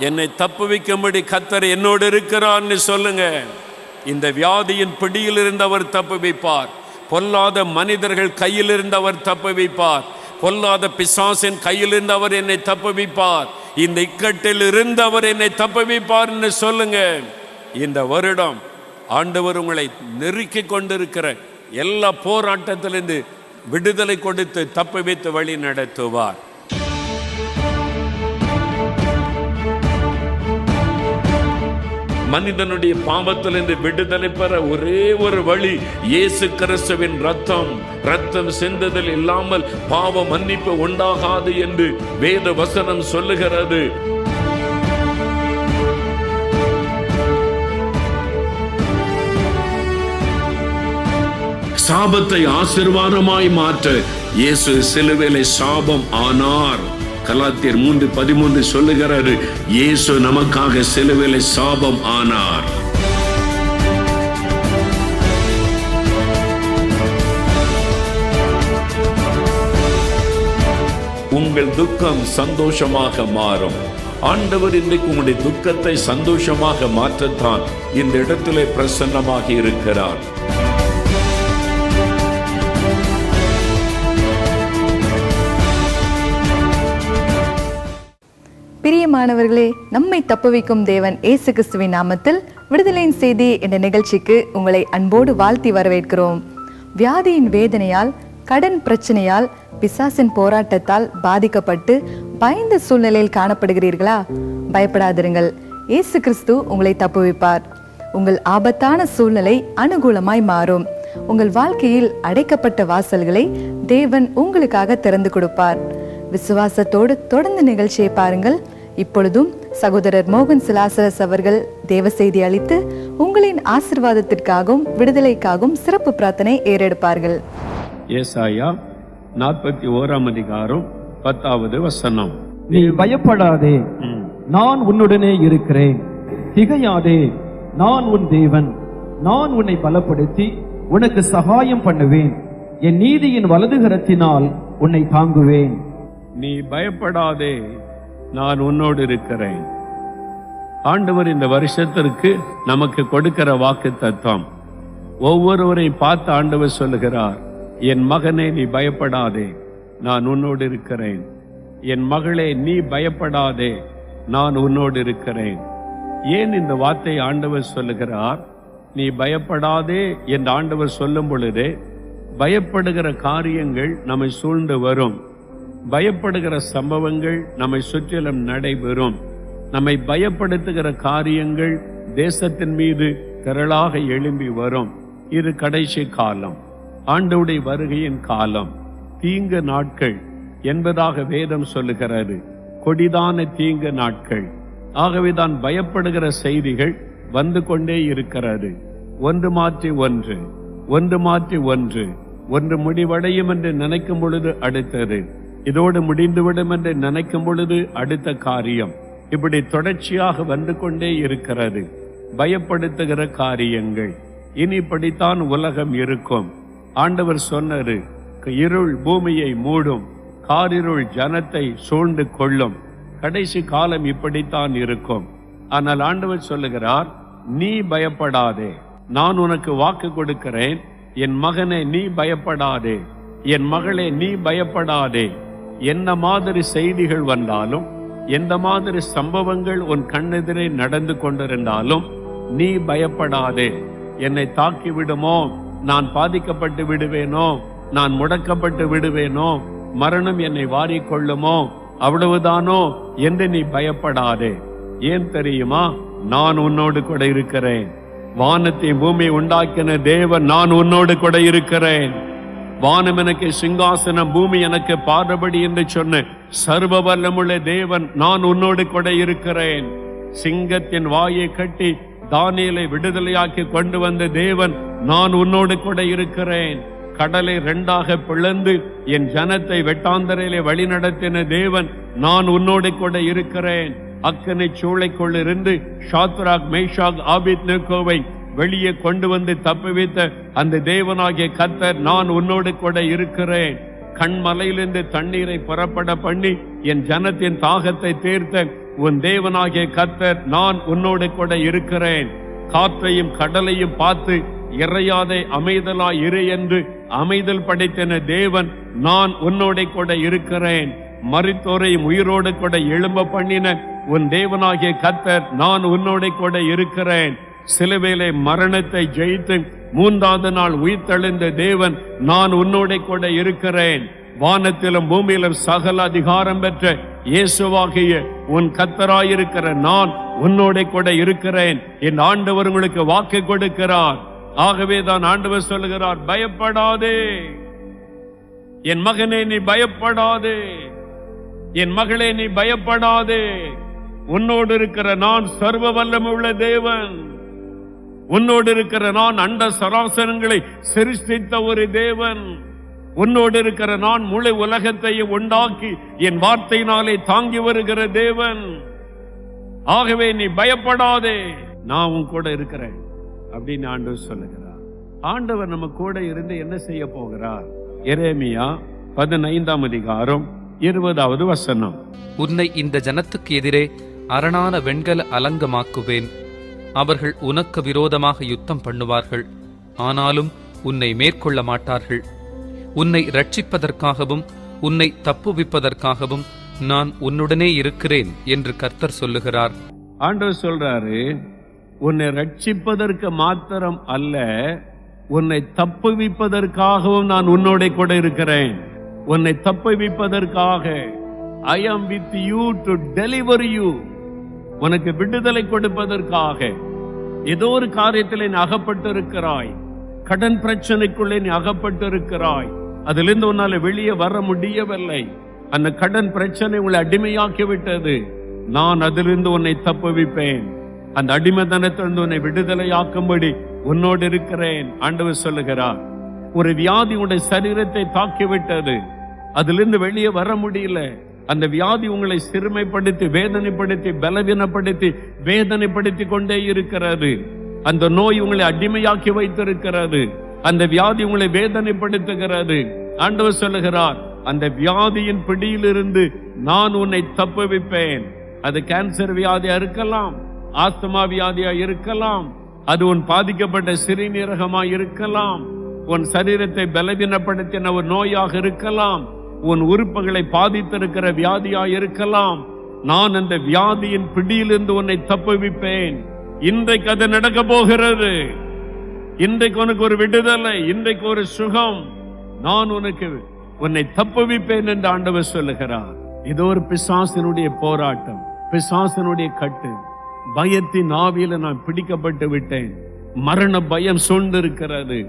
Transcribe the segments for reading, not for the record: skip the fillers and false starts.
என்னை தப்புவிக்கும்படி கர்த்தர் என்னோடு இருக்கிறான்னு சொல்லுங்க. இந்த வியாதியின் பிடியிலிருந்து அவர் தப்புவிப்பார். பொல்லாத மனிதர்கள் கையிலிருந்து அவர் தப்புவிப்பார். பொல்லாத பிசாசின் கையிலிருந்து அவர் என்னை தப்புவிப்பார். இந்த இக்கட்டில் இருந்து அவர் என்னை தப்புவிப்பார்ன்னு சொல்லுங்க. இந்த வருடம் ஆண்டவர் உங்களை நெருக்கி கொண்டிருக்கிற எல்லா போராட்டத்திலிருந்து விடுதலை கொடுத்து தப்புவித்து வழி நடத்துவார். மனிதனுடைய பாவத்திலிருந்து விடுதலை பெற ஒரே ஒரு வழி இயேசு கிறிஸ்துவின் ரத்தம் சிந்துதல் இல்லாமல் பாவ மன்னிப்பு உண்டாகாது என்று வேத வசனம் சொல்லுகிறது. சாபத்தை ஆசீர்வாதமாய் மாற்ற இயேசு சிலுவையிலே சாபம் ஆனார். கலாத்தியர் 3:13 சொல்லுகிறாரு, இயேசு நமக்காக சிலுவையிலே சாபம் ஆனார். உங்கள் துக்கம் சந்தோஷமாக மாறும். ஆண்டவர் இன்றைக்கு உங்களுடைய துக்கத்தை சந்தோஷமாக மாற்றத்தான் இந்த இடத்திலே பிரசன்னமாக இருக்கிறார். பிரியமானவர்களே, நம்மை தப்புவிக்கும் தேவன் இயேசு கிறிஸ்துவின் நாமத்தில் விடுதலையின் செய்தி என்ற நிகழ்ச்சிக்கு உங்களை அன்போடு வாழ்த்தி வரவேற்கிறோம். வியாதியின் வேதனையால், கடன் பிரச்சனையால், பிசாசின் போராட்டத்தால் பாதிக்கப்பட்டு பயந்த சூழ்நிலையில் காணப்படுகிறீர்களா? பயப்படாதிருங்கள், இயேசு கிறிஸ்து உங்களை தப்புவிப்பார். உங்கள் ஆபத்தான சூழ்நிலை அனுகூலமாய் மாறும். உங்கள் வாழ்க்கையில் அடைக்கப்பட்ட வாசல்களை தேவன் உங்களுக்காக திறந்து கொடுப்பார். விசுவாசத்தோடு தொடர்ந்து நிகழ்ச்சியை பாருங்கள். இப்பொழுதும் சகோதரர் மோகன் சிலாசரஸ் அவர்கள் தேவ செய்தி அளித்து உங்களின் ஆசீர்வாதத்திற்காகவும் விடுதலைக்காகவும் சிறப்பு பிரார்த்தனை ஏறெடுப்பார்கள். ஏசாயா 41:10. நீ பயப்படாதே, நான் உன்னுடனே இருக்கிறேன். திகையாதே, நான் உன் தேவன். நான் உன்னை பலப்படுத்தி உனக்கு சகாயம் பண்ணுவேன். என் நீதியின் வலதுகரத்தினால் உன்னை தாங்குவேன். நீ பயப்படாதே, நான் உன்னோடு இருக்கிறேன். ஆண்டவர் இந்த வருஷத்திற்கு நமக்கு கொடுக்கிற வாக்கு தத்துவம். ஒவ்வொருவரை பார்த்து ஆண்டவர் சொல்லுகிறார், என் மகனே நீ பயப்படாதே, நான் உன்னோடு இருக்கிறேன். என் மகளே நீ பயப்படாதே, நான் உன்னோடு இருக்கிறேன். ஏன் இந்த வார்த்தை ஆண்டவர் சொல்லுகிறார்? நீ பயப்படாதே என்று ஆண்டவர் சொல்லும் பொழுதே பயப்படுகிற காரியங்கள் நம்மை சூழ்ந்து வரும். பயப்படுகிற சம்பவங்கள் நம்மை சுற்றிலும் நடைபெறும். நம்மை பயப்படுத்துகிற காரியங்கள் தேசத்தின் மீது திரளாக எழும்பி வரும். இது கடைசி காலம், ஆண்டவருடைய வருகையின் காலம், தீங்கு நாட்கள் என்பதாக வேதம் சொல்லுகிறது. கொடிதான தீங்கு நாட்கள். ஆகவேதான் பயப்படுகிற செய்திகள் வந்து கொண்டே இருக்கிறது. ஒன்று மாற்றி ஒன்று, ஒன்று மாற்றி ஒன்று. ஒன்று முடிவடையும் என்று நினைக்கும் பொழுது அடுத்தது, இதோடு முடிந்துவிடும் என்று நினைக்கும் பொழுது அடுத்த காரியம், இப்படி தொடர்ச்சியாக வந்து கொண்டே இருக்கிறது. பயப்படுத்துகிற காரியங்கள். இனி இப்படித்தான் உலகம் இருக்கும். ஆண்டவர் சொன்னாரு, இருள் பூமியை மூடும், காரிருள் ஜனத்தை சூழ்ந்து கொள்ளும். கடைசி காலம் இப்படித்தான் இருக்கும். ஆனால் ஆண்டவர் சொல்லுகிறார், நீ பயப்படாதே, நான் உனக்கு வாக்கு கொடுக்கிறேன். என் மகனே நீ பயப்படாதே, என் மகளே நீ பயப்படாதே. என்ன மாதிரி செய்திகள் வந்தாலும், எந்த மாதிரி சம்பவங்கள் உன் கண்ணெதிரே நடந்து கொண்டிருந்தாலும் நீ பயப்படாதே. என்னை தாக்கி விடுமோ, நான் பாதிக்கப்பட்டு விடுவேனோ, நான் முடக்கப்பட்டு விடுவேனோ, மரணம் என்னை வாரிக்கொள்ளுமோ, அவ்வளவுதானோ என்று நீ பயப்படாதே. ஏன் தெரியுமா? நான் உன்னோடு கூட இருக்கிறேன். வானத்தை பூமி உண்டாக்கின தேவன் நான் உன்னோடு கூட இருக்கிறேன். வானம் எனக்கு சிங்காசனம், பூமி எனக்கு பாதபடி என்று சொன்ன சர்வ வல்லமுள்ள தேவன் நான் உன்னோடு கூட இருக்கிறேன். சிங்கத்தின் வாயை கட்டி தானியேலை விடுதலையாக்கி கொண்டு வந்த தேவன் நான் உன்னோடு கூட இருக்கிறேன். கடலை 2ஆக பிளந்து என் ஜனத்தை வெட்டாந்தரையிலே வழி நடத்தின தேவன் நான் உன்னோடு கூட இருக்கிறேன். அக்கனை சூளைக்குள் இருந்து ஷாத்ராக், மேஷாக், ஆபேத்நேகோவை வெளியே கொண்டு வந்து தப்புவித்த அந்த தேவனாகிய கர்த்தர் நான் உன்னோடு கூட இருக்கிறேன். கண்மலையிலிருந்து தண்ணீரை புறப்பட பண்ணி என் ஜனத்தின் தாகத்தை தீர்த்த உன் தேவனாகிய கர்த்தர் நான் உன்னோடு கூட இருக்கிறேன். காற்றையும் கடலையும் பார்த்து இறையாதே அமைதலாய் இரு என்று அமைதல் படைத்தன தேவன் நான் உன்னோட கூட இருக்கிறேன். மரித்தோரையும் உயிரோடு கூட எழும்ப பண்ணின உன் தேவனாகிய கர்த்தர் நான் உன்னோட கூட இருக்கிறேன். சிலுவையிலே மரணத்தை ஜெயித்து 3வது நாள் உயிர்த்தெழுந்த தேவன் நான் உன்னோட கூட இருக்கிறேன். வானத்திலும் பூமியிலும் சகல அதிகாரம் பெற்ற இயேசுவாகிய உன் கர்த்தராயிருக்கிற நான் உன்னோட கூட இருக்கிறேன். என் ஆண்டவர் உங்களுக்கு வாக்கு கொடுக்கிறார். ஆகவே தான் ஆண்டவர் சொல்லுகிறார், பயப்படாதே என் மகனே, நீ பயப்படாதே, என் மகளே நீ பயப்படாதே. உன்னோடு இருக்கிற நான் சர்வ வல்லமையுள்ள தேவன். உன்னோடு இருக்கிற நான் அண்ட சராசரங்களை சிருஷ்டித்த ஒரு தேவன். உன்னோடு இருக்கிற நான் முழு உலகத்தையும் உண்டாக்கி என் வார்த்தையினாலே தாங்கி வருகிற தேவன். ஆகவே நீ பயப்படாதே, நான் உன் கூட இருக்கிறேன் அப்படின்னு ஆண்டவர் சொல்லுகிறார். ஆண்டவர் நம்ம கூட இருந்து என்ன செய்ய போகிறார்? எரேமியா 15ஆம் அதிகாரம் 20வது வசனம். உன்னை இந்த ஜனத்துக்கு எதிரே அரணான வெண்கல அலங்கமாக்குவேன். அவர்கள் உனக்கு விரோதமாக யுத்தம் பண்ணுவார்கள், ஆனாலும் உன்னை மேற்கொள்ள மாட்டார்கள். உன்னை ரட்சிப்பதற்காகவும் உன்னை தப்புவிப்பதற்காகவும் நான் உன்னுடனே இருக்கிறேன் என்று கர்த்தர் சொல்லுகிறார். ஆண்டவர் சொல்றாரு, உன்னை ரட்சிப்பதற்கு மாத்திரம் அல்ல, உன்னை தப்புவிப்பதற்காகவும் நான் உன்னோட கூட இருக்கிறேன். உன்னை தப்புவிப்பதற்காக I am with you to deliver you. உனக்கு விடுதலை கொடுப்பதற்காக. ஏதோ ஒரு காரியத்தில் நீ அகப்பட்டிருக்கிறாய், கடன் பிரச்சனைக்குள்ளே நீ அகப்பட்டிருக்கிறாய், அதிலிருந்து உன்னால வெளியே வர முடியவில்லை. அந்த கடன் பிரச்சனை உங்களை அடிமையாக்கி விட்டது. நான் அதிலிருந்து உன்னை தப்புவிப்பேன். அந்த அடிமைத்தனத்திலிருந்து உன்னை விடுதலையாக்கும்படி உன்னோடு இருக்கிறேன் ஆண்டவர் சொல்லுகிறார். ஒரு வியாதி உடைய சரீரத்தை தாக்கிவிட்டது, அதிலிருந்து வெளியே வர முடியல. அந்த வியாதி உங்களை சிறுமைப்படுத்தி வேதனைப்படுத்தி பலவீனப்படுத்தி வேதனைப்படுத்தி கொண்டே இருக்கிறது. அந்த நோய் உங்களை அடிமையாக்கி வைத்திருக்கிறது. அந்த வியாதி உங்களை வேதனைப்படுத்துகிறது. ஆண்டவர் சொல்லுகிறார், அந்த வியாதியின் பிடியிலிருந்து நான் உன்னை தப்புவிப்பேன். அது கேன்சர் வியாதியா இருக்கலாம், ஆஸ்துமா வியாதியா இருக்கலாம், அது உன் பாதிக்கப்பட்ட சிறுநீரகமா இருக்கலாம், உன் சரீரத்தை பலவீனப்படுத்தின ஒரு நோயாக இருக்கலாம், உன் உறுப்புகளை பாதித்திருக்கிற வியாதியா இருக்கலாம். நான் அந்த வியாதியின் பிடியிலிருந்து உன்னை தப்புவிப்பேன். இன்றைக்கு அது நடக்க போகிறது. இன்றைக்கு உனக்கு ஒரு விடுதலை, இன்றைக்கு ஒரு சுகம். நான் உன்னை தப்புவிப்பேன் என்று ஆண்டவர் சொல்லுகிறார். இது ஒரு பிசாசினுடைய போராட்டம், பிசாசினுடைய கட்டு. பயத்தின் ஆவியில நான் பிடிக்கப்பட்டு விட்டேன், மரண பயம் சூழ்ந்திருக்கிறது.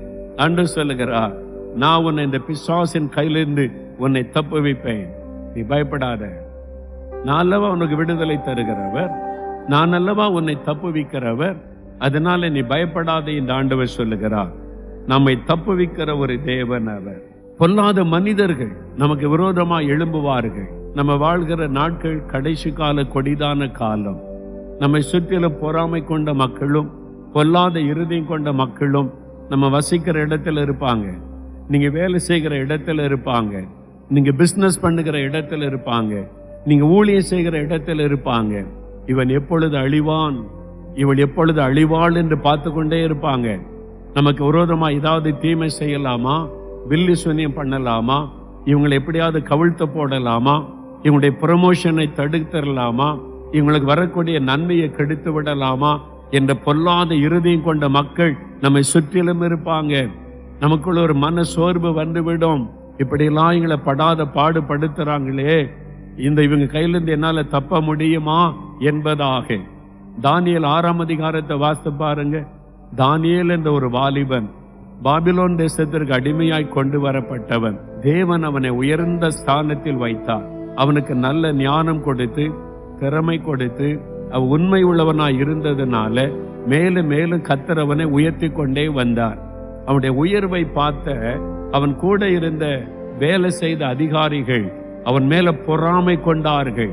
ஆண்டவர் சொல்லுகிறார், நான் உன்னை இந்த பிசாசின் கையிலிருந்து உன்னை தப்புவிப்பேன். நீ பயப்படாத. நான் அல்லவா உனக்கு விடுதலை தருகிறவர், நான் அல்லவா உன்னை தப்புவிக்கிறவர். அதனால நீ பயப்படாதே என்று ஆண்டவர் சொல்லுகிறார். நம்மை தப்புவிக்கிற ஒரு தேவன் அவர். பொல்லாத மனிதர்கள் நமக்கு விரோதமாக எழும்புவார்கள். நம்ம வாழ்கிற நாட்கள் கடைசி கால கொடிதான காலம். நம்மை சுற்றிலும் பொறாமை கொண்ட மக்களும் பொல்லாத இருதயம் கொண்ட மக்களும் நம்ம வசிக்கிற இடத்துல இருப்பாங்க, நீங்க வேலை செய்கிற இடத்துல இருப்பாங்க, நீங்க பிசினஸ் பண்ணுகிற இடத்துல இருப்பாங்க, நீங்க ஊழியம் செய்கிற இடத்துல இருப்பாங்க. இவன் எப்பொழுது அழிவான், இவள் எப்பொழுது அழிவாள் என்று பார்த்து கொண்டே இருப்பாங்க. நமக்கு விரோதமா ஏதாவது தீமை செய்யலாமா, வில்லி சுனியம் பண்ணலாமா, இவங்களை எப்படியாவது கவிழ்த்து போடலாமா, இவங்களுடைய ப்ரமோஷனை தடுத்துடலாமா, இவங்களுக்கு வரக்கூடிய நன்மையை கெடுத்து விடலாமா என்ற பொல்லாத இருதயம் கொண்ட மக்கள் நம்மை சுற்றிலும் இருப்பாங்க. நமக்குள்ள ஒரு மன சோர்வு வந்துவிடும். இப்படியெல்லாம் எங்களை படாத பாடுபடுத்துறாங்களே, இவங்க கையிலிருந்து என்னால தப்ப முடியுமா என்பதாக. தானியேல் 6ஆம் அதிகாரத்தை வாசித்து பாருங்க. தானியேல் என்ற ஒரு வாலிபன் பாபிலோன் தேசத்திற்கு அடிமையாய் கொண்டு வரப்பட்டவன். தேவன் அவனை உயர்ந்த ஸ்தானத்தில் வைத்தார். அவனுக்கு நல்ல ஞானம் கொடுத்து திறமை கொடுத்து அவன் உண்மை உள்ளவனாய் இருந்ததுனால மேலும் மேலும் கர்த்தர் அவனை உயர்த்தி கொண்டே வந்தார். அவனுடைய உயர்வை பார்த்த அவன் கூட இருந்த வேலை செய்த அதிகாரிகள் அவன் மேல பொறாமை கொண்டார்கள்.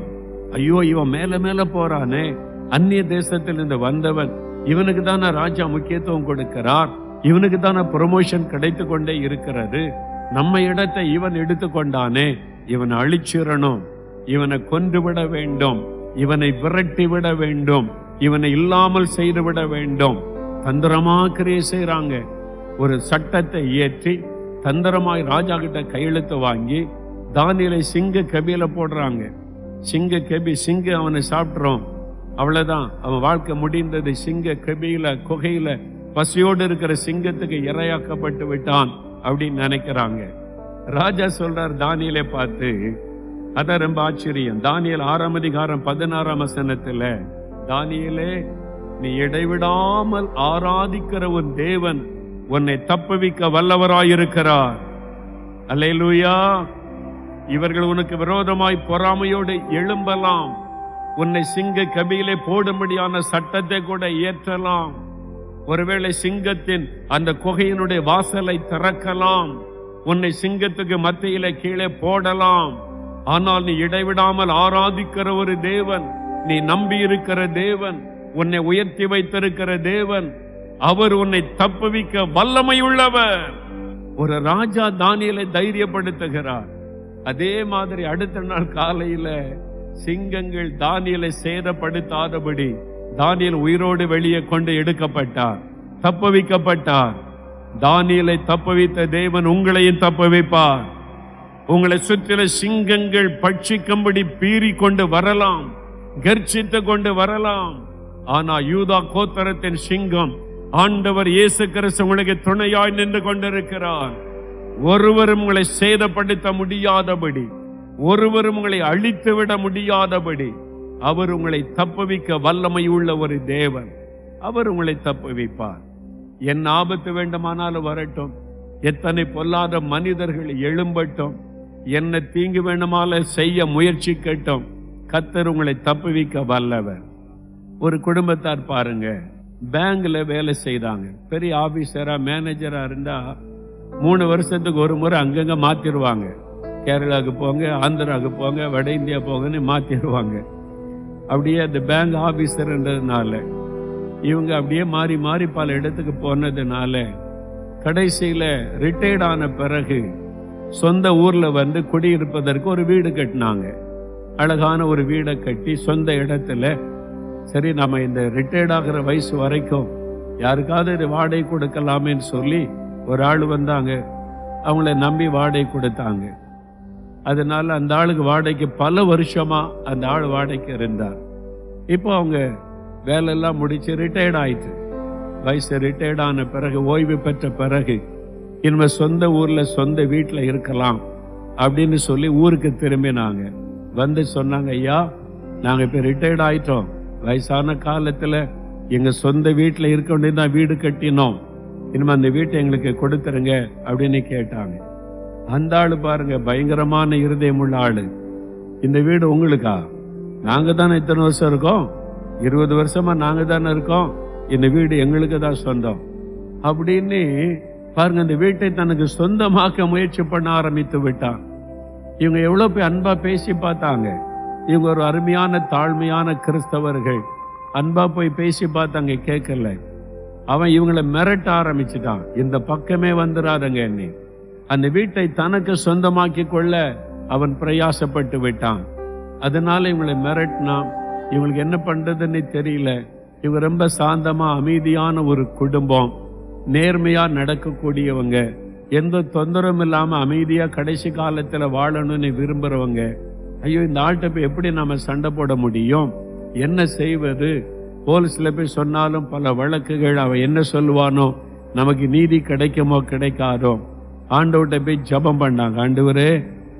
ஐயோ, இவன் மேல மேல போறானே, அந்நிய தேசத்திலிருந்து வந்தவன், இவனுக்கு தானே ராஜா முக்கியத்துவம் கொடுக்கிறார், இவனுக்கு தானே ப்ரமோஷன் கிடைத்து கொண்டே இருக்கிறது, நம்ம இடத்தை இவன் எடுத்துக்கொண்டானே, இவனை அழிச்சிடணும், இவனை கொன்றுவிட வேண்டும் இவனை விரட்டி விட வேண்டும், இவனை இல்லாமல் செய்து விட வேண்டும். தந்திரமா கிரியை செய்யறாங்க. ஒரு சட்டத்தை இயற்றி தந்திரமாய் ராஜா கிட்ட கையெழுத்து வாங்கி தானியேலை சிங்க கபியில போடுறாங்க. சிங்க கபி, சிங்கம் அவனை சாப்பிட்றோம், அவ்வளவுதான், அவன் வாழ்க்கை முடிந்தது. சிங்க கபியில குகையில பசியோடு இருக்கிற சிங்கத்துக்கு இரையாக்கப்பட்டு விட்டான் அப்படின்னு நினைக்கிறாங்க. ராஜா சொல்றார் தானியேலை பார்த்து, அதான் ரொம்ப ஆச்சரியம். தானியேல் 6ஆம் அதிகாரம் 16ஆம் வசனத்துல, தானியேலே, நீ இடைவிடாமல் ஆராதிக்கிற உன் தேவன் உன்னை தப்புவிக்க வல்லவராயிருக்கிறார். அல்லேலூயா. இவர்கள் உனக்கு விரோதமாய் பொறாமையோடு எழும்பலாம், உன்னை சிங்க கபியிலே போடும்படியான சட்டத்தை கூட இயற்றலாம், ஒருவேளை சிங்கத்தின் அந்த குகையினுடைய வாசலை திறக்கலாம், உன்னை சிங்கத்துக்கு மத்தியில கீழே போடலாம். ஆனால் நீ இடைவிடாமல் ஆராதிக்கிற ஒரு தேவன், நீ நம்பி இருக்கிற தேவன், உன்னை உயர்த்தி வைத்திருக்கிற தேவன், அவர் உன்னை தப்புவிக்க வல்லமையுள்ளவர். ஒரு ராஜா தானியேலை தைரியப்படுத்துகிறார். அதே மாதிரி அடுத்த நாள் காலையில சிங்கங்கள் தானியேலை சேதப்படுத்தாதபடி தானியேல் உயிரோடு வெளியே கொண்டு எடுக்கப்பட்டார், தப்புவிக்கப்பட்டார். தானியேலை தப்புவித்த தேவன் உங்களையும் தப்புவிப்பார். உங்களை சுற்றில சிங்கங்கள் பட்சிக்கும்படி பீறி கொண்டு வரலாம், கர்ஜித்து கொண்டு வரலாம். ஆனா யூதா கோத்திரத்தின் சிங்கம் ஆண்டவர் இயேசு கிறிஸ்து உங்களுக்கு துணையாய் நின்று கொண்டிருக்கிறார். ஒருவரும் உங்களை சேதப்படுத்த முடியாதபடி, ஒருவரும் உங்களை அழித்து விட முடியாதபடி அவர் உங்களை தப்புவிக்க வல்லமை உள்ள ஒரு தேவன். அவர் உங்களை தப்புவிப்பார். என் ஆபத்து வேண்டுமானாலும் வரட்டும், எத்தனை பொல்லாத மனிதர்கள் எழும்பட்டும், என்ன தீங்கு வேண்டுமானாலும் செய்ய முயற்சிக்கட்டும், கர்த்தர் உங்களை தப்புவிக்க வல்லவர். ஒரு குடும்பத்தார் பாருங்க, பேங்க்ல வேலை செய்தாங்க. பெரிய ஆபீசரா மேனேஜரா இருந்தா 3 வருஷத்துக்கு ஒரு முறை அங்கங்க மாத்திருவாங்க. கேரளாவுக்கு போங்க, ஆந்திராவுக்கு போங்க, வட இந்தியா போங்கன்னு மாத்திடுவாங்க. அப்படியே அந்த பேங்க் ஆபீசர்ன்றதுனால இவங்க அப்படியே மாறி மாறி பல இடத்துக்கு போனதுனால கடைசியில ரிட்டையர்ட் ஆன பிறகு சொந்த ஊர்ல வந்து குடியிருப்பதற்கு ஒரு வீடு கட்டினாங்க. அழகான ஒரு வீடை கட்டி சொந்த இடத்துல, சரி நம்ம இந்த ரிட்டையர்ட் ஆகிற வயசு வரைக்கும் யாருக்காவது இது வாடகை கொடுக்கலாமேன்னு சொல்லி ஒரு ஆள் வந்தாங்க. அவங்கள நம்பி வாடகை கொடுத்தாங்க. அதனால அந்த ஆளுக்கு வாடகைக்கு பல வருஷமா அந்த ஆள் வாடகைக்கு இருந்தார். இப்போ அவங்க வேலையெல்லாம் முடிச்சு ரிட்டையர்ட் ஆயிட்டு, வயசு ரிட்டையர்ட் ஆன பிறகு, ஓய்வு பெற்ற பிறகு இனிமே சொந்த ஊர்ல சொந்த வீட்டுல இருக்கலாம் அப்படின்னு சொல்லி ஊருக்கு திரும்பினாங்க. வந்து சொன்னாங்க, ஐயா நாங்க இப்ப ரிட்டையர்ட் ஆயிட்டோம், வயசான காலத்துல எங்க சொந்த வீட்டுல இருக்க வேண்டியதான் வீடு கட்டினோம், இனிமே அந்த வீட்டை எங்களுக்கு கொடுத்துருங்க அப்படின்னு கேட்டாங்க. அந்த ஆளு பாருங்க, பயங்கரமான இருதயம் உள்ள ஆளு. இந்த வீடு உங்களுக்கா? நாங்க தானே இத்தனை வருஷம் இருக்கோம், 20 வருஷமா நாங்க தானே இருக்கோம், இந்த வீடு எங்களுக்கு தான் சொந்தம் அப்படின்னு பாருங்க, இந்த வீட்டை தனக்கு சொந்தமாக்க முயற்சி பண்ண ஆரம்பித்து விட்டான். இவங்க எவ்வளவு போய் அன்பா பேசி பார்த்தாங்க. இவங்க ஒரு அருமையான தாழ்மையான கிறிஸ்தவர்கள். அன்பா போய் பேசி பார்த்தாங்க, கேட்கல. அவன் இவங்களை மிரட்ட ஆரம்பிச்சுட்டான், இந்த பக்கமே வந்துடாதங்க நீ. அந்த வீட்டை தனக்கு சொந்தமாக்கி கொள்ள அவன் பிரயாசப்பட்டு விட்டான். அதனால இவங்களை மிரட்டினான். இவங்களுக்கு என்ன பண்றதுன்னு தெரியல. இவங்க ரொம்ப சாந்தமா அமைதியான ஒரு குடும்பம், நேர்மையா நடக்கக்கூடியவங்க, எந்த தொந்தரவும் இல்லாம அமைதியா கடைசி காலத்துல வாழணும்னு விரும்புறவங்க. ஐயோ இந்த ஆள்கிட்ட போய் எப்படி நாம சண்டை போட முடியும், என்ன செய்வது, போலீஸ்ல போய் சொன்னாலும் பல வழக்குகள், அவன் என்ன சொல்லுவானோ, நமக்கு நீதி கிடைக்குமோ கிடைக்காதோ. ஆண்டவர்கிட்ட போய் ஜெபம் பண்ணாங்க, ஆண்டவரே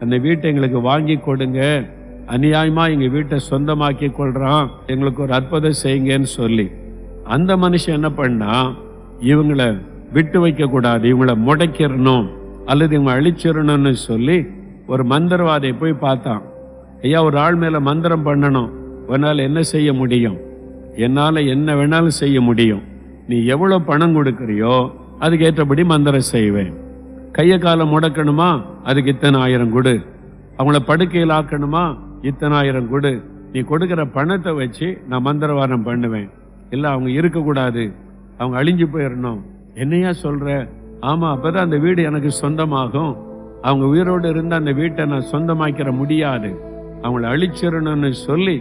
அந்த வீட்டை எங்களுக்கு வாங்கி கொடுங்க, அநியாயமா எங்க வீட்டை சொந்தமாக்கி கொள்றான், எங்களுக்கு ஒரு அற்புதம் செய்யுங்கன்னு சொல்லி. அந்த மனுஷன் என்ன பண்ணா, இவங்களை விட்டு வைக்க கூடாது, இவங்களை முடக்கிடணும் அல்லது இவங்க அழிச்சிடணும்னு சொல்லி ஒரு மந்திரவாதியை போய் பார்த்தான். ஐயா ஒரு ஆள் மேல மந்திரம் பண்ணணும், உன்னால என்ன செய்ய முடியும்? என்னால என்ன வேணாலும் செய்ய முடியும், நீ எவ்வளவு பணம் கொடுக்கறியோ அதுக்கு ஏற்றபடி மந்திரம் செய்வேன். கைய காலம் முடக்கணுமா, அதுக்கு இத்தனை 1000 கொடு. அவங்கள படுக்கையில் ஆக்கணுமா, இத்தனை 1000 கொடு. நீ கொடுக்கிற பணத்தை வச்சு நான் மந்திரவாதம் பண்ணுவேன். இல்ல அவங்க இருக்கக்கூடாது, அவங்க அழிஞ்சு போயிடணும். என்னையா சொல்ற? ஆமா, அப்பதான் அந்த வீடு எனக்கு சொந்தமாகும். அவங்க உயிரோடு இருந்த அந்த வீட்டை நான் சொந்தமாக்கிற முடியாது, அவங்கள அழிச்சிடணும்னு சொல்லி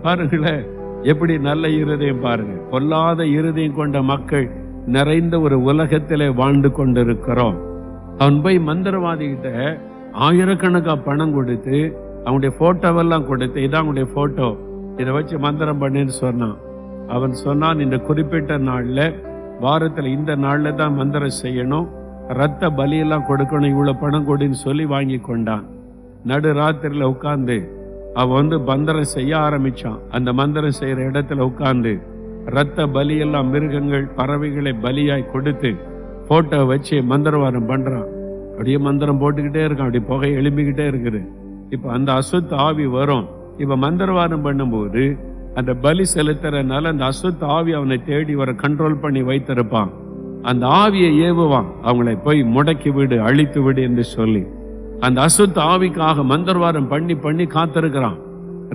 பாருங்களேன், எப்படி நல்ல இருதயம் பாருங்க. பொல்லாத இருதயம் கொண்ட மக்கள் நிறைந்த ஒரு உலகத்திலே வாழ்ந்து கொண்டிருக்கிறோம். அவன் போய் மந்திரவாதி கிட்ட ஆயிரக்கணக்கா பணம் கொடுத்து அவனுடைய போட்டோவெல்லாம் கொடுத்து, இதான் அவனுடைய போட்டோ, இதை வச்சு மந்திரம் பண்ணுன்னு சொன்னான். அவன் சொன்னான், இந்த குறிப்பிட்ட நாள்ல, வாரத்துல இந்த நாள்ல தான் மந்திரம் செய்யணும், ரத்த பலியெல்லாம் கொடுக்கணும், இவ்வளவு பணம் கொடுன்னு சொல்லி வாங்கி கொண்டான். நடு ராத்திரில உட்கார்ந்து அவன் மந்திரம் செய்ய ஆரம்பிச்சான். அந்த மந்திரம் செய்யற இடத்துல உட்கார்ந்து ரத்த பலியெல்லாம் மிருகங்கள் பறவைகளை பலியாய் கொடுத்து போட்டோ வச்சு மந்திரவாதம் பண்றான். அப்படியே மந்திரம் போட்டுக்கிட்டே இருக்கான், அப்படி புகை எழும்பிக்கிட்டே இருக்குது. இப்ப அந்த அசுத்த ஆவி வரும். இப்ப மந்திரவாதம் பண்ணும்போது அந்த பலி செலுத்துறதுனால அந்த அசுத்த ஆவி அவனை தேடி வர கண்ட்ரோல் பண்ணி வைத்திருப்பான். அந்த ஆவியை ஏவுவான், அவங்களை போய் முடக்கி விடு, அழித்து விடு என்று சொல்லி. அந்த அசுத்த ஆவிக்காக மந்திரவாதம் பண்ணி பண்ணி காத்திருக்கிறான்.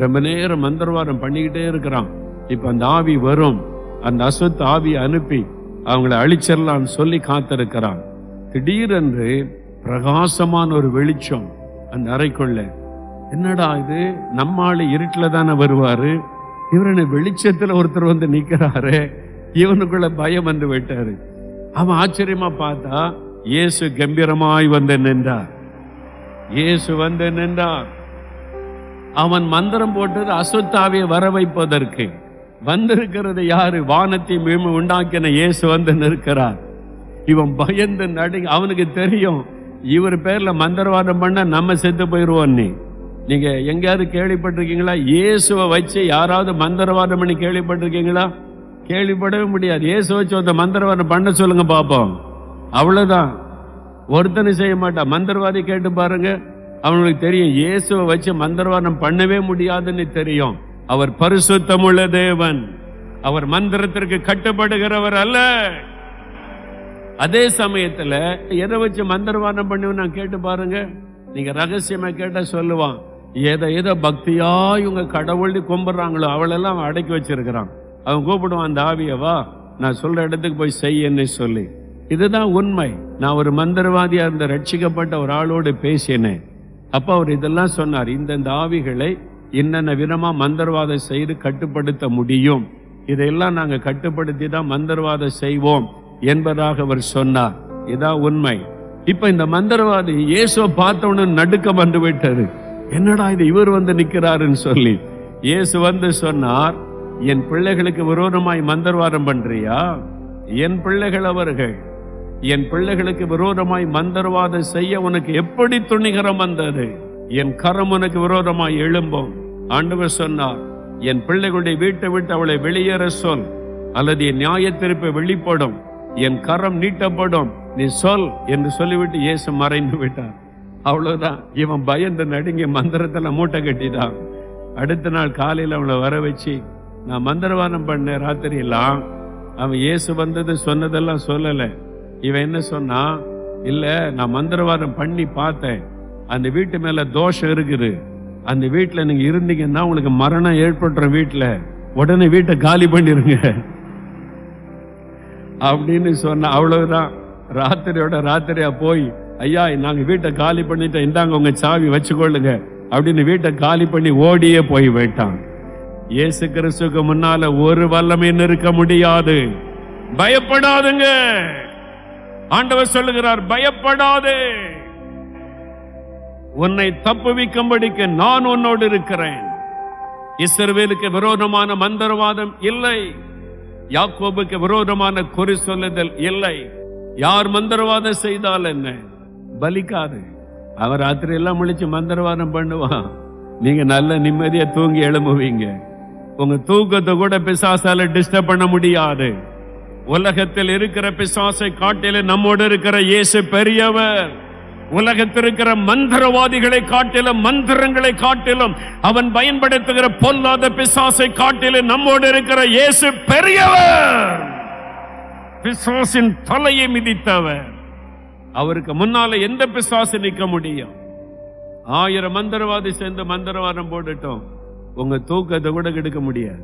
ரொம்ப நேரம் மந்திரவாதம் பண்ணிக்கிட்டே இருக்கிறான். இப்ப அந்த ஆவி வரும், அந்த அசுத்த ஆவியை அனுப்பி அவங்களை அழிச்சிடலான்னு சொல்லி காத்திருக்கிறான். திடீரென்று பிரகாசமான ஒரு வெளிச்சம் அந்த அறைக்குள்ள. என்னடா இது, நம்மாளு இருட்டுல தானே வருவாரு, இவரனை வெளிச்சத்துல ஒருத்தர் வந்து நிக்கிறாரு. இவனுக்குள்ள பயம் வந்து விட்டாரு. அவன் ஆச்சரியமா பார்த்தா இயேசு கம்பீரமாய் வந்து நின்றார். இயேசு வந்து நின்றார். அவன் மந்திரம் போட்டது அசுத்தாவியை வர வைப்பதற்கு. வந்திருக்கிறது யாரு? வானத்தையும் உண்டாக்கின இயேசு வந்து நிற்கிறார். இவன் பயந்து நடுங்க. அவனுக்கு தெரியும், இவர் பேர்ல மந்திரவாதம் பண்ண நம்ம செத்து போயிருவோம். நீங்க எங்கேயாவது கேள்விப்பட்டிருக்கீங்களா? இயேசுவை வச்சு யாராவது மந்திரவாதம் பண்ணி கேள்விப்பட்டிருக்கீங்களா? கேள்விப்படவே முடியாது. இயேசு வச்சு அந்த மந்திரவாதம் பண்ண சொல்லுங்க பாப்போம். அவ்வளவுதான், ஒருத்தனை செய்ய மாட்டான். மந்திரவாதி கேட்டு பாருங்க, அவனுக்கு தெரியும் இயேசுவை வச்சு மந்திரவாதம் பண்ணவே முடியாதுன்னு தெரியும். அவர் பரிசுத்தமுள்ள தேவன், அவர் மந்திரத்திற்கு கட்டுப்படுகிறவர் அல்ல. அதே சமயத்துல எதை வச்சு மந்திரவாதம் பண்ணுவேன் நான் கேட்டு பாருங்க. நீங்க ரகசியமா கேட்டா சொல்லுவான், எதை பக்தியா இவங்க கடவுள் கும்பிடுறாங்களோ அவளெல்லாம் அவன் அடக்கி வச்சிருக்கிறான். அவன் கூப்பிடுவான் அந்த ஆவியவா, நான் சொல்ற இடத்துக்கு போய் செய்யன்னு சொல்லி. இதுதான் உண்மை. நான் ஒரு மந்திரவாதியா இருந்த ரட்சிக்கப்பட்ட ஒரு ஆளோடு பேசினேன். அப்ப அவர் இதெல்லாம் சொன்னார், இந்த ஆவிகளை என்னென்ன விதமா மந்திரவாதம் செய்து கட்டுப்படுத்த முடியும், இதையெல்லாம் நாங்க கட்டுப்படுத்தி தான் மந்திரவாதம் செய்வோம் என்பதாக அவர் சொன்னார். இதான் உண்மை. இப்ப இந்த மந்திரவாதி இயேசுவை பார்த்தவனு நடுக்கம் வந்து விட்டது. என்னடா இது, இவர் வந்து நிக்கிறாருன்னு சொல்லி. இயேசு வந்து சொன்னார், என் பிள்ளைகளுக்கு விரோதமாய் மந்திரவாதம் பண்றியா? என் பிள்ளைகள் அவர்கள். என் பிள்ளைகளுக்கு விரோதமாய் மந்திரவாதம் செய்ய உனக்கு எப்படி துணிகரம் வந்தது? என் கரம் உனக்கு விரோதமாய் எழும்பும். ஆண்டவர் சொன்னார், என் பிள்ளைகளுடைய வீட்டை விட்டு அவளை வெளியேற சொல், அல்லது என் நியாயத்தீர்ப்பு வெளிப்படும், என் கரம் நீட்டப்படும், நீ சொல் என்று சொல்லிவிட்டு இயேசு மறைந்து விட்டார். அவ்வளவுதான். இவன் பயந்து நடுங்கி மந்திரத்துல மூட்டை கட்டிதான். அடுத்த நாள் காலையில் அவளை வர வச்சு, நான் மந்திரவாதம் பண்ண ராத்திரியெல்லாம். அவன் இயேசு வந்தது சொன்னதெல்லாம் சொல்லல. இவன் என்ன சொன்னா, இல்ல நான் மந்திரவாதம் பண்ணி பார்த்தேன், அந்த வீட்டு மேல தோஷம் இருக்குது, அந்த வீட்டுல நீங்க இருந்தீங்கன்னா உங்களுக்கு மரணம் ஏற்படுற வீட்டுல உடனே வீட்டை காலி பண்ணிருங்க அப்படின்னு சொன்ன. அவ்வளவுதான். ராத்திரியோட ராத்திரியா போய், ஐயா நாங்க வீட்டை காலி பண்ணிட்டோம், இந்தாங்க உங்க சாவி வச்சுக்கொள்ளுங்க அப்படின்னு வீட்டை காலி பண்ணி ஓடியே போய் விட்டான். இயேசு கிறிஸ்துக்கு முன்னால ஒரு வல்லமையும் இருக்க முடியாது. பயப்படாதுங்க. ஆண்டவர் சொல்லுகிறார், பயப்படாதே, உன்னை தப்புவிக்கும்படிக்கு நான் உன்னோடு இருக்கிறேன். இஸ்ரவேலுக்கு விரோதமான மந்திரவாதம் இல்லை, யாக்கோபுக்கு விரோதமான குறி சொல்லுதல் இல்லை. யார் மந்திரவாதம் செய்தால் என்ன, பலிக்காது. அவர் ராத்திரி எல்லாம் முழிச்சு மந்திரவாதம் பண்ணுவான். நீங்க நல்ல நிம்மதியா தூங்கி எழும்புவீங்க. உங்க தூக்கத்தை கூட பிசாசால டிஸ்டர்ப் பண்ண முடியாது. உலகத்தில் இருக்கிற பிசாசை காட்டிலும் நம்மோடு இருக்கிற இயேசு பெரியவர். உலகத்தில் இருக்கிற மந்திரவாதிகளை காட்டிலும், மந்திரங்களை காட்டிலும், அவன் பயன்படுத்துகிற பொல்லாத பிசாசை காட்டிலும் நம்மோடு இருக்கிற இயேசு பெரியவர். பிசாசின் தலையை மிதித்தவர். அவருக்கு முன்னால எந்த பிசாசு நிற்க முடியும்? 1000 மந்திரவாதி சேர்ந்து மந்திரவாதம் போட்டுட்டோம், உங்க தூக்கத்தை கூட கெடுக்க முடியாது.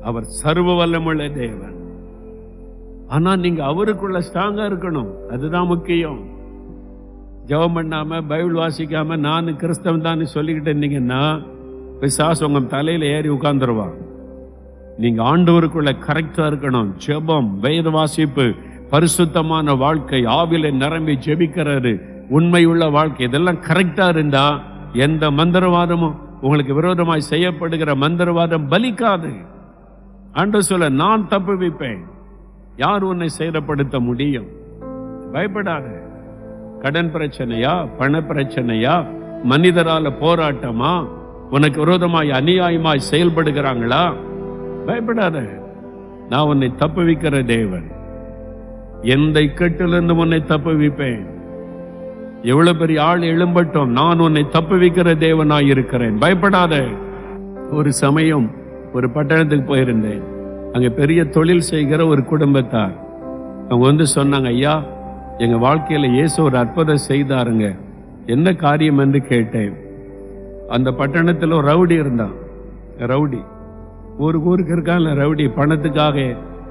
அவர் சர்வ வல்லமுள்ள தேவன். ஆனா நீங்க அவருக்குள்ள ஸ்ட்ராங்கா இருக்கணும், அதுதான் முக்கியம். ஜெபம் பண்ணாம பைபிள் வாசிக்காம நான் கிறிஸ்தவன் தான் சொல்லிக்கிட்டு இருந்தீங்கன்னா பிசாசு உங்க தலையில ஏறி உட்கார்ந்துருவான். நீங்க ஆண்டவருக்குள்ள கரெக்டா இருக்கணும். ஜெபம், வேத வாசிப்பு, பரிசுத்தமான வாழ்க்கை, ஆவில நிரம்பி ஜெபிக்கிறது, உண்மையுள்ள வாழ்க்கை, இதெல்லாம் கரெக்டா இருந்தா எந்த மந்திரவாதமும் உங்களுக்கு விரோதமாய் செய்யப்படுகிற மந்திரவாதம் பலிக்காது. ஆண்டவர் சொல்ல, நான் தப்புவிப்பேன், யார் உன்னை சேதப்படுத்த முடியும்? பயப்படாத. கடன் பிரச்சனையா, பண பிரச்சனையா, மனிதரால போராட்டமா, உனக்கு விரோதமாய் அநியாயமாய் செயல்படுகிறாங்களா? பயப்படாத. நான் உன்னை தப்புவிக்கிற தேவன். எந்த இக்கட்டிலிருந்து உன்னை தப்புவிப்பேன். எவ்வளவு பெரிய ஆள் எழும்பட்டும், நான் உன்னை தப்புவிக்கிற தேவனாய் இருக்கிறேன். பயப்படாத. ஒரு சமயம் ஒரு பட்டணத்துக்கு போயிருந்தேன். அங்க பெரிய தொழில் செய்கிற ஒரு குடும்பத்தார் அவங்க வந்து சொன்னாங்க, ஐயா, எங்க வாழ்க்கையில இயேசு ஒரு அற்புதம் செய்தாருங்க. என்ன காரியம் என்று கேட்டேன். அந்த பட்டணத்துல ஒரு ரவுடி இருந்தான். ரவுடி ஊருக்கு இருக்காங்க. ரவுடி பணத்துக்காக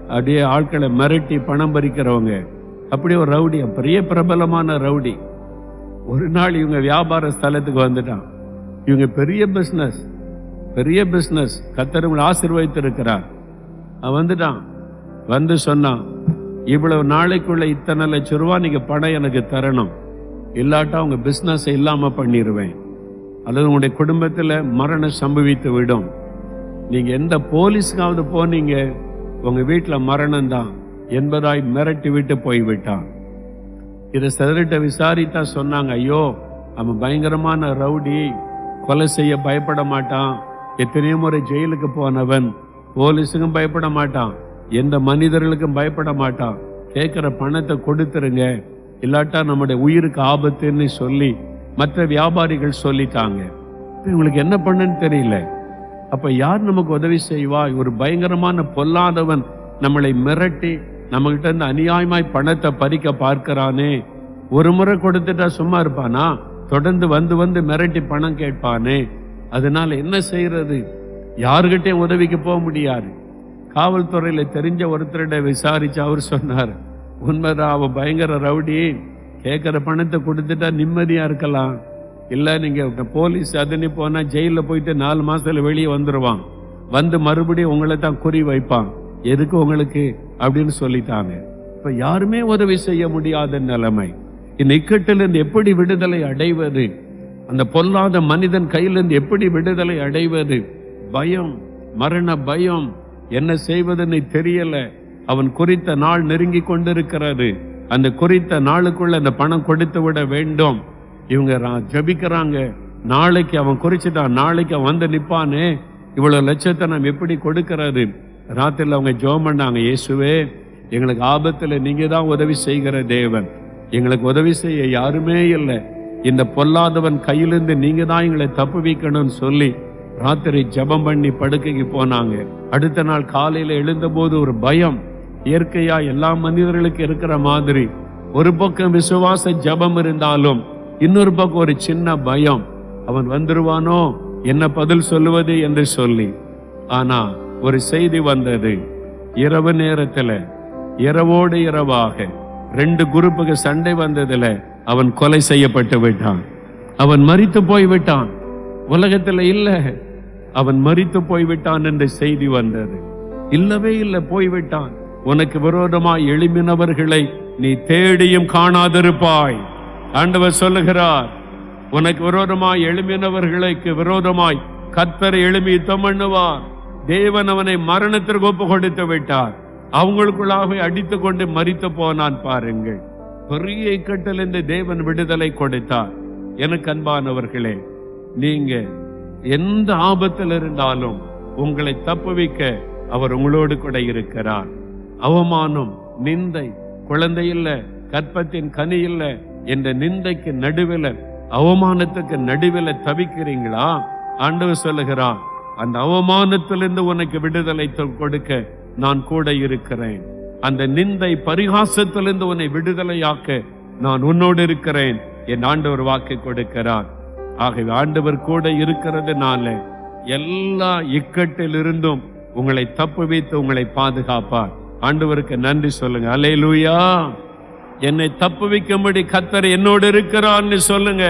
அப்படியே ஆட்களை மிரட்டி பணம் பறிக்கிறவங்க. அப்படியே ஒரு ரவுடி, பெரிய பிரபலமான ரவுடி. ஒரு நாள் இவங்க வியாபார ஸ்தலத்துக்கு வந்துட்டான். இவங்க பெரிய பிசினஸ் கர்த்தர் உங்களை ஆசீர்வதித்து இருக்கிறார். அவன் வந்துட்டான். வந்து சொன்னான், இவ்வளவு நாளைக்குள்ள இத்தனை லட்சம் ரூபாய் நீங்க பணம் எனக்கு தரணும், இல்லாட்டா உங்க பிசினஸ் இல்லாம பண்ணிடுவேன், அல்லது உங்களுடைய குடும்பத்துல மரணம் சம்பவித்து விடும். நீங்க எந்த போலீஸ்க்காவது போனீங்க, உங்க வீட்டுல மரணம் தான் என்பதாய் மிரட்டி விட்டு போய்விட்டான். இதை சிலர்கிட்ட விசாரித்தா சொன்னாங்க, ஐயோ, அவன் பயங்கரமான ரவுடி, கொலை செய்ய பயப்பட மாட்டான், எத்தனையோ முறை ஜெயிலுக்கு போனவன், போலீஸுக்கும் பயப்பட மாட்டான், எந்த மனிதர்களுக்கும் பயப்பட மாட்டான், கேட்கிற பணத்தை கொடுத்துருங்க, இல்லாட்டா நம்முடைய உயிருக்கு ஆபத்துன்னு சொல்லி மற்ற வியாபாரிகள் சொல்லிட்டாங்க. இவங்களுக்கு என்ன பண்ணுன்னு தெரியல. அப்ப யார் நமக்கு உதவி செய்வா? ஒரு பயங்கரமான பொல்லாதவன் நம்மளை மிரட்டி நம்ம கிட்ட இருந்து அநியாயமாய் பணத்தை பறிக்க பார்க்கிறானே. ஒரு முறை கொடுத்துட்டா சும்மா இருப்பானா? தொடர்ந்து வந்து மிரட்டி பணம் கேட்பானே. அதனால என்ன செய்யறது? யாருகிட்டையும் உதவிக்கு போக முடியாது. காவல்துறையில தெரிஞ்ச ஒருத்தரிட விசாரிச்சு அவர் சொன்னார், உண்மைதான், அவன் பயங்கர ரவுடி, கேட்கிற பணத்தை கொடுத்துட்டா நிம்மதியா இருக்கலாம், இல்ல நீங்க போலீஸ் அதுன்னு போனா ஜெயில போயிட்டு 4 மாசத்துல வெளியே வந்துருவான், வந்து மறுபடியும் உங்களை தான் குறி வைப்பான், எதுக்கு உங்களுக்கு அப்படின்னு சொல்லிட்டாங்க. இப்ப யாருமே உதவி செய்ய முடியாத நிலைமை. இந்த இக்கட்டிலிருந்து எப்படி விடுதலை அடைவது? அந்த பொல்லாத மனிதன் கையிலிருந்து எப்படி விடுதலை அடைவது? பயம், மரண பயம், என்ன செய்வதுன்னு தெரியல. அவன் குறித்த நாள் நெருங்கி கொண்டிருக்கிறது. அந்த குறித்த நாளுக்குள்ள அந்த பணம் கொடுத்து விட வேண்டும். இவங்க ஜபிக்கிறாங்க, நாளைக்கு அவன் குறிச்சுட்டான், நாளைக்கு அவன் வந்து நிப்பானே, இவ்வளவு லட்சத்தை நாம் எப்படி கொடுக்கிறது? ராத்திரில அவங்க ஜெபம் பண்ணாங்க, இயேசுவே, எங்களுக்கு ஆபத்துல நீங்க தான் உதவி செய்கிற தேவன், எங்களுக்கு உதவி செய்ய யாருமே இல்லை, இந்த பொல்லாதவன் கையிலிருந்து நீங்க தான் எங்களை தப்புவிக்கணும்னு சொல்லி ராத்திரி ஜெபம் பண்ணி படுக்கைக்கு போனாங்க. அடுத்த நாள் காலையில எழுந்த போது ஒரு பயம், இயற்கையா எல்லா மனிதர்களுக்கு இருக்கிற மாதிரி. ஒரு பக்கம் விசுவாச ஜெபம் இருந்தாலும் இன்னொரு பக்கம் ஒரு சின்ன பயம், அவன் வந்துருவானோ, என்ன பதில் சொல்லுவது என்று சொல்லி. ஆனா ஒரு செய்தி வந்தது. இரவு நேரத்துல, இரவோடு இரவாக 2 குரூப்புக்கு சண்டை வந்ததுல அவன் கொலை செய்யப்பட்டு விட்டான். அவன் மரித்து போய்விட்டான். உலகத்துல இல்ல, அவன் மரித்து போய்விட்டான் என்ற செய்தி வந்தது. இல்லவே இல்லை, போய்விட்டான். உனக்கு விரோதமாய் எழும்பினவர்களை நீ தேடியும் காணாதிருப்பாய். ஆண்டவர் சொல்லுகிறார், உனக்கு விரோதமாய் எழும்பினவர்களுக்கு விரோதமாய் கர்த்தர் எழும்பி யுத்தம் பண்ணுவார். தேவன் அவனை மரணத்திற்கு ஒப்பு கொடுத்து விட்டார். அவங்களுக்குள்ளாகவே அடித்து கொண்டு மரித்து போனான். பாருங்கள், பெரிய இக்கட்டிலிருந்து தேவன் விடுதலை கொடுத்தார். எனக்கு அன்பானவர்களே, நீங்க எந்த ஆபத்தில் இருந்தாலும் உங்களை தப்புவிக்க அவர் உங்களோடு கூட இருக்கிறார். அவமானம், நிந்தை, குழந்தை இல்ல, கற்பத்தின் கனி இல்ல என்ற நிந்தைக்கு நடுவில், அவமானத்துக்கு நடுவில் தவிக்கிறீங்களா? ஆண்டவர் சொல்லுகிறான், அந்த அவமானத்திலிருந்து உனக்கு விடுதலை கொடுக்க நான் கூட இருக்கிறேன். அந்த நிந்தை பரிகாசத்திலிருந்து உன்னை விடுதலையாக்க நான் உன்னோடு இருக்கிறேன். என் ஆண்டவர் வாக்கு கொடுக்கிறார். ஆகவே ஆண்டவர் கூட இருக்கிறதுனால எல்லா இக்கட்டிலிருந்தும் உங்களை தப்புவித்து உங்களை பாதுகாப்பார். ஆண்டவருக்கு நன்றி சொல்லுங்க. அல்லேலூயா. என்னை தப்புவிக்கும்படி கர்த்தர் என்னோடு இருக்கிறான்னு சொல்லுங்க.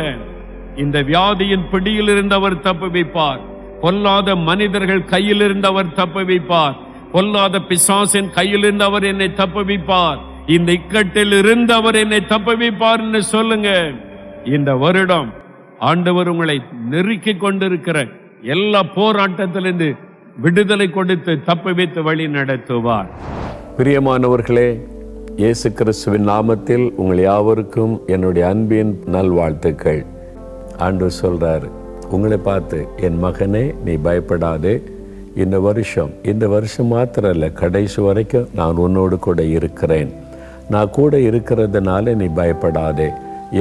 இந்த வியாதியின் பிடியில் இருந்து அவர் தப்புவிப்பார். பொல்லாத மனிதர்கள் கையிலிருந்து அவர் தப்புவிப்பார். பொல்லாத பிசாசின் கையிலிருந்து அவர் என்னை தப்புவிப்பார். இந்த இக்கட்டில் இருந்து அவர் என்னை தப்புவிப்பார் என்று சொல்லுங்க. இந்த வருடம் ஆண்டவர் உங்களை நெருக்கி கொண்டிருக்கிற எல்லா போராட்டத்திலிருந்து விடுதலை கொடுத்து தப்புவித்து வழி நடத்துவார். பிரியமானவர்களே, இயேசு கிறிஸ்துவின் நாமத்தில் உங்கள் யாவருக்கும் என்னுடைய அன்பின் நல்வாழ்த்துக்கள். ஆண்டவர் சொல்றாரு உங்களை பார்த்து, என் மகனே நீ பயப்படாதே, இந்த வருஷம் மாத்திரம் இல்லை, கடைசி வரைக்கும் நான் உன்னோடு கூட இருக்கிறேன். நான் கூட இருக்கிறதுனால நீ பயப்படாதே.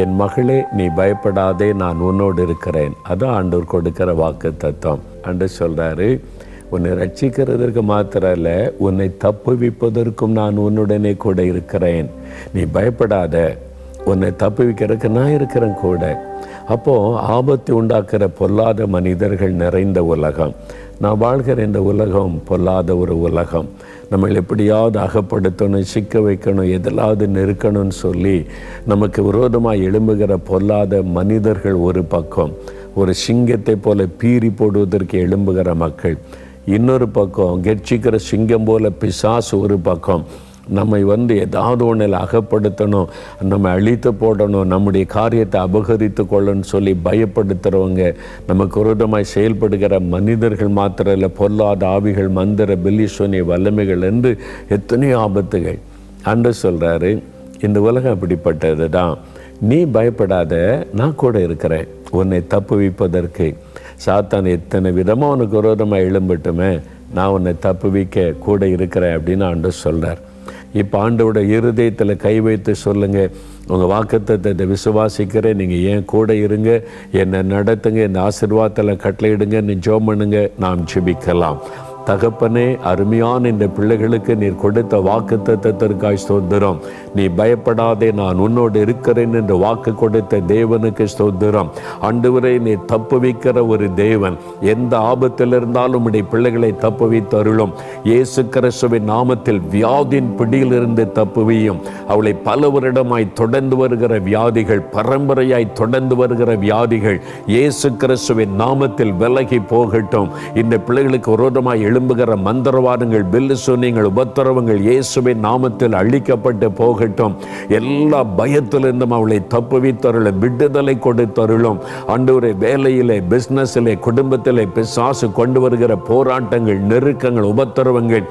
என் மகளே நீ பயப்படாதே, நான் உன்னோடு இருக்கிறேன். அதான் ஆண்டவர் கொடுக்கிற வாக்கு தத்துவம். ஆண்டவர் சொல்றாரு, உன்னை ரட்சிக்கிறதற்கு மாத்திரம் இல்லை, உன்னை தப்புவிப்பதற்கும் நான் உன்னுடனே கூட இருக்கிறேன். நீ பயப்படாத, உன்னை தப்புவிக்கிறதுக்கு நான் இருக்கிறேன் கூட. அப்போ ஆபத்து உண்டாக்குற பொல்லாத மனிதர்கள் நிறைந்த உலகம், நான் வாழ்கிற இந்த உலகம் பொல்லாத ஒரு உலகம். நம்ம எப்படியாவது அகப்படுத்தணும், சிக்க வைக்கணும், எதிலாவது நெருக்கணும்னு சொல்லி நமக்கு விரோதமாக எழும்புகிற பொல்லாத மனிதர்கள் ஒரு பக்கம், ஒரு சிங்கத்தை போல பீறி போடுவதற்கு எழும்புகிற மக்கள் இன்னொரு பக்கம், கெர்ச்சிக்கிற சிங்கம் போல பிசாசு ஒரு பக்கம். நம்மை ஏதாவது ஒன்றில் அகப்படுத்தணும், நம்ம அழித்து போடணும், நம்முடைய காரியத்தை அபகரித்து கொள்ளணும்னு சொல்லி பயப்படுத்துகிறவங்க, நமக்கு விரோதமாய் செயல்படுகிற மனிதர்கள் மாத்திரம் இல்லை, பொல்லாத ஆவிகள், மந்திர பில்லிசோனிய வல்லமைகள் என்று எத்தனையோ ஆபத்துகள். ஆண்டவர் சொல்கிறாரு, இந்த உலகம் அப்படிப்பட்டது தான், நீ பயப்படாத, நான் கூட இருக்கிறேன் உன்னை தப்புவிப்பதற்கு. சாத்தான் எத்தனை விதமாக உனக்கு விரோதமாக எழும்பட்டுமே, நான் உன்னை தப்புவிக்க கூட இருக்கிறேன் அப்படின்னு ஆண்டவர் சொல்கிறார். இப்போ ஆண்டோட இருதயத்தில் கை வைத்து சொல்லுங்கள், உங்கள் வாக்குத்தத்தத்தை விசுவாசிக்கிறேன், நீங்கள் ஏன் கூட இருங்க, என்னை நடத்துங்க, இந்த ஆசீர்வாதத்தில் கட்டளையிடுங்க, நீ ஜெபம் பண்ணுங்க, நாம் ஜெபிக்கலாம். தகப்பனே, அருமையான இந்த பிள்ளைகளுக்கு நீர் கொடுத்த வாக்குத்தத்தத்திற்காய் ஸ்தோத்திரம். நீ பயப்படாதே, நான் உன்னோடு இருக்கிறேன் என்று வாக்கு கொடுத்த தேவனுக்கு ஸ்தோத்திரம். ஆண்டவரே, நீ தப்புவிக்கிற ஒரு தேவன், எந்த ஆபத்தில் இருந்தாலும் உடைய பிள்ளைகளை தப்புவித்தருளும். இயேசு கிறிஸ்துவின் நாமத்தில் வியாதியின் பிடியிலிருந்து தப்புவியும். அவளை பல வருடமாய் தொடர்ந்து வருகிற வியாதிகள், பரம்பரையாய் தொடர்ந்து வருகிற வியாதிகள் இயேசு கிறிஸ்துவின் நாமத்தில் விலகி போகட்டும். இந்த பிள்ளைகளுக்கு விரோதமாய் எழும்புகிற மந்திரவாதங்கள், பில்லிசூனியங்கள், உபத்திரவங்கள் இயேசுவின் நாமத்தில் அழிக்கப்பட்டு போகட்டும். எல்லா பயத்திலிருந்தும் அவளை தப்புவித்தருளும், விடுதலை கொடுத்தருளும். ஆண்டவரே, வேலையிலே, பிசினஸிலே, குடும்பத்திலே பிசாசு கொண்டு வருகிற போராட்டங்கள், நெருக்கங்கள், உபத்திரவங்கள்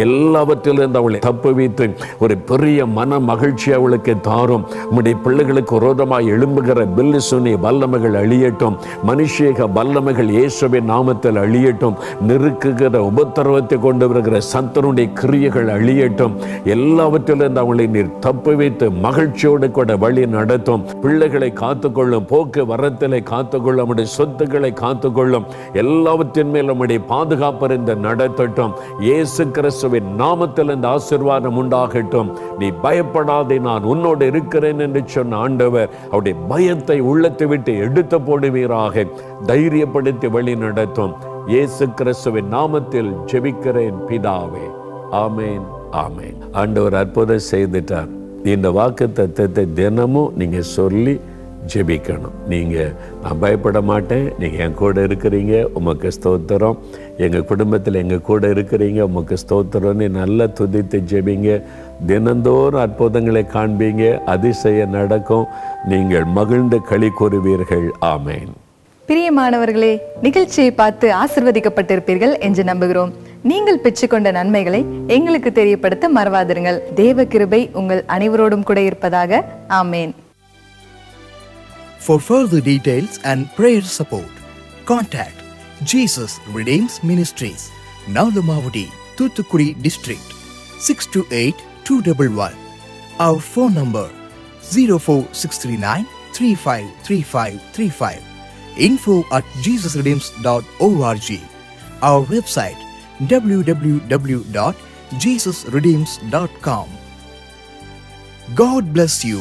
எல்லாவற்றிலிருந்து அவளை தப்புவித்து ஒரு பெரிய மன மகிழ்ச்சி அவளுக்கு தாரும். உம்முடைய பிள்ளைகளுக்கு விரோதமாய் எழும்புகிற பில்லிசூனிய வல்லமைகள் அழியட்டும். மனுஷியக வல்லமைகள் இயேசுவின் நாமத்தில் அழியட்டும். நெருக்குகிற உபத்திரவத்தை கொண்டு வருகிற சத்துருடைய கிரியைகள் அழியட்டும். எல்லாவற்றிலிருந்து அவங்களை நீர் தப்பு வைத்து மகிழ்ச்சியோடு கூட வழி நடத்தும். பிள்ளைகளை காத்துக்கொள்ளும், போக்கு வரத்திலே காத்துக்கொள்ளும், நம்முடைய சொத்துக்களை காத்துக்கொள்ளும். எல்லாவற்றின் மேல் நம்முடைய பாதுகாப்பு நடத்தட்டும். இயேசு கிறிஸ்துவின் நாமத்தில் இந்த ஆசீர்வாதம் உண்டாகட்டும். நீ பயப்படாதே, நான் உன்னோடு இருக்கிறேன் என்று சொன்ன ஆண்டவர் அவருடைய பயத்தை உள்ளத்தை விட்டு எடுத்து போடுவீராக. தைரியப்படுத்தி வழி நடத்தும். இயேசு கிறிஸ்துவின் நாமத்தில் ஜெபிக்கிறேன் பிதாவே, ஆமேன், ஆமேன். ஆண்டவர் அற்புதம் செய்துட்டார். இந்த வாக்கு தத்தத்தை தினமும் நீங்க சொல்லி ஜெபிக்கணும். நீங்க, நான் பயப்பட மாட்டேன், நீங்க என் கூட இருக்கிறீங்க, உமக்கு ஸ்தோத்திரம், எங்க குடும்பத்தில் எங்க கூட இருக்கிறீங்க, உமக்கு ஸ்தோத்திரம்னு நல்லா துதித்து ஜெபிங்க. தினந்தோறும் அற்புதங்களை காண்பீங்க, அதிசயம் நடக்கும், நீங்கள் மகிழ்ந்து களி கூறுவீர்கள். ஆமேன். பிரியமானவர்களே, நிகழ்ச்சியை பார்த்து ஆசிர்வதிக்கப்பட்டிருப்பீர்கள் என்று நம்புகிறோம். நீங்கள் பெற்றுக்கொண்ட நன்மைகளை எங்களுக்கு தெரியப்படுத்த மறவாதிருங்கள். தேவ கிருபை உங்கள் அனைவரோடும் கூட இருப்பதாக. ஆமேன். For further details and prayer support, contact Jesus Redeems Ministries, Nalumavudi, Thoothukudi District, 628-211. Our phone number 04639 353535. info@jesusredeems.org. Our website www.jesusredeems.com. God bless you.